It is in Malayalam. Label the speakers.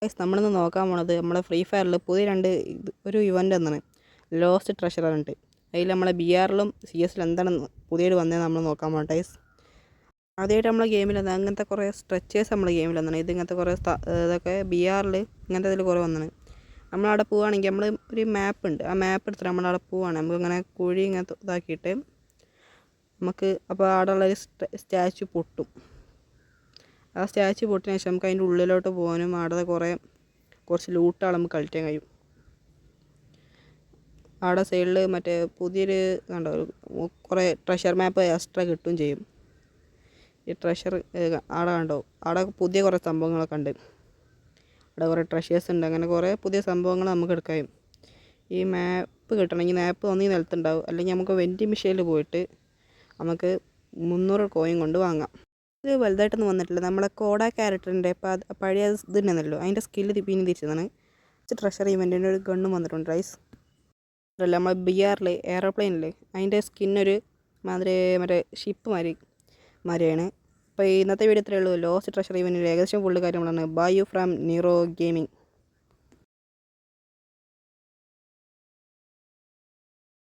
Speaker 1: ഗൈസ് നമ്മളിന്ന് നോക്കാൻ പോണത് നമ്മളെ ഫ്രീ ഫയറിൽ പുതിയ ഒരു ഇവൻ്റ് എന്നാണ് ലോസ്റ്റ് ട്രഷർ ഉണ്ട്. അതിൽ നമ്മളെ BR-ലും CS-ലും എന്താണ് പുതിയത് വന്നതെന്ന് നമ്മൾ നോക്കാൻ പോകട്ടെ ഗൈസ്. ആദ്യമായിട്ട് നമ്മളെ ഗെയിമിൽ അങ്ങനത്തെ കുറേ സ്ട്രെച്ചേഴ്സ് നമ്മളെ ഗെയിമിൽ വന്നതാണ്. ഇങ്ങനത്തെ കുറേ ഇതൊക്കെ BR-ൽ ഇങ്ങനത്തെ ഇതിൽ കുറേ വന്നതാണ്. നമ്മളവിടെ പോവുകയാണെങ്കിൽ നമ്മൾ ഒരു മാപ്പ് ഉണ്ട്, ആ മാപ്പ് എടുത്തിട്ട് നമ്മളവിടെ പോവുകയാണ്. നമുക്കിങ്ങനെ കുഴി ഇങ്ങനത്തെ ഇതാക്കിയിട്ട് നമുക്ക് അപ്പോൾ അവിടെ ഉള്ളൊരു സ്റ്റാച്ചു പൊട്ടും. ആ സ്റ്റാച്ചു പൊട്ടിയ ശേഷം നമുക്ക് അതിൻ്റെ ഉള്ളിലോട്ട് പോകാനും അവിടെ കുറച്ച് ലൂട്ടാണ് നമുക്ക് കളിക്കാൻ കഴിയും. അവിടെ സൈഡിൽ മറ്റേ പുതിയൊരു കണ്ടോ കുറേ ട്രഷർ മാപ്പ് എക്സ്ട്രാ കിട്ടുകയും ചെയ്യും. ഈ ട്രഷർ അവിടെ കണ്ടോ, അവിടെ പുതിയ കുറേ സംഭവങ്ങളൊക്കെ ഉണ്ട്. അവിടെ കുറേ ട്രഷേഴ്സ് ഉണ്ട്, അങ്ങനെ കുറേ പുതിയ സംഭവങ്ങൾ നമുക്ക് എടുക്കാൻ കഴിയും. ഈ മാപ്പ് കിട്ടണമെങ്കിൽ മാപ്പ് ഒന്നീ നിലത്തുണ്ടാവും, അല്ലെങ്കിൽ നമുക്ക് വെൻഡിങ് മെഷീനിൽ പോയിട്ട് നമുക്ക് 300 കോയിൻ കൊണ്ട് വാങ്ങാം. ഇത് വലുതായിട്ടൊന്നും വന്നിട്ടില്ല. നമ്മളെ കോഡ ക്യാരക്ടറിൻ്റെ പഴയ ഇതുണ്ടെന്നല്ലോ, അതിൻ്റെ സ്കില്ല് പിന്നെ തിരിച്ചതാണ്. ട്രഷർ ഇവൻറ്റിൻ്റെ ഒരു ഗണ്ണും വന്നിട്ടുണ്ട് റൈസ്. അതല്ല നമ്മൾ BR-ൽ എയർപ്ലെയിനിൽ അതിൻ്റെ സ്കിന്നൊരു മറ്റേ ഷിപ്പ് മാതിരിയാണ്. അപ്പോൾ ഇന്നത്തെ വീഡിയോ ഇത്രയേ ഉള്ളൂ. ലോസ്റ്റ് ട്രഷർ ഇവൻറ്റിൽ ഏകദേശം ഫുള്ള് കാര്യങ്ങളാണ്. Bye you from Nero gaming.